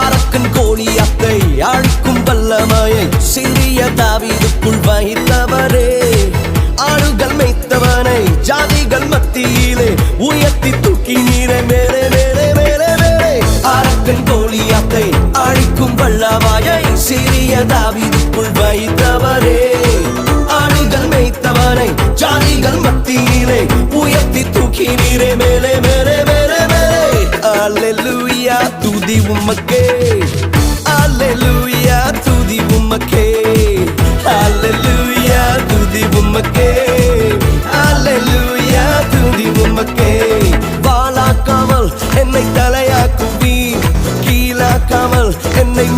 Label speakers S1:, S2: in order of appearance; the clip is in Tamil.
S1: அரக்கன் கோலியாத்தை அழிக்கும் வல்லமையை சிறிய தாவீதுக்குள் வைத்தவரே. ஆடுகள் மேய்த்தவனை ஜாதிகள் மத்தியிலே உயர்த்தி தூக்கி நீரை மேலே மேலே மேலே மேலே. அரக்கன் கோலியாத்தை அழிக்கும் வல்லமையை சிறிய தாவீதுக்குள் வைத்தவரே. ஆடுகள் மேய்த்தவனை ஜாதிகள் மத்தியிலே உயர்த்தி தூக்கி நீரை மேலே மேலே மேலே மேலே. அல்லேலூயா துதி உமக்கே, அல்லேலூயா துதி உமக்கே, அல்லேலூயா துதி உமக்கே, அல்லேலூயா துதி உமக்கே. வாளாக்காமல் என்னை தலையாக்குவீர், கீழாக்காமல் என்னை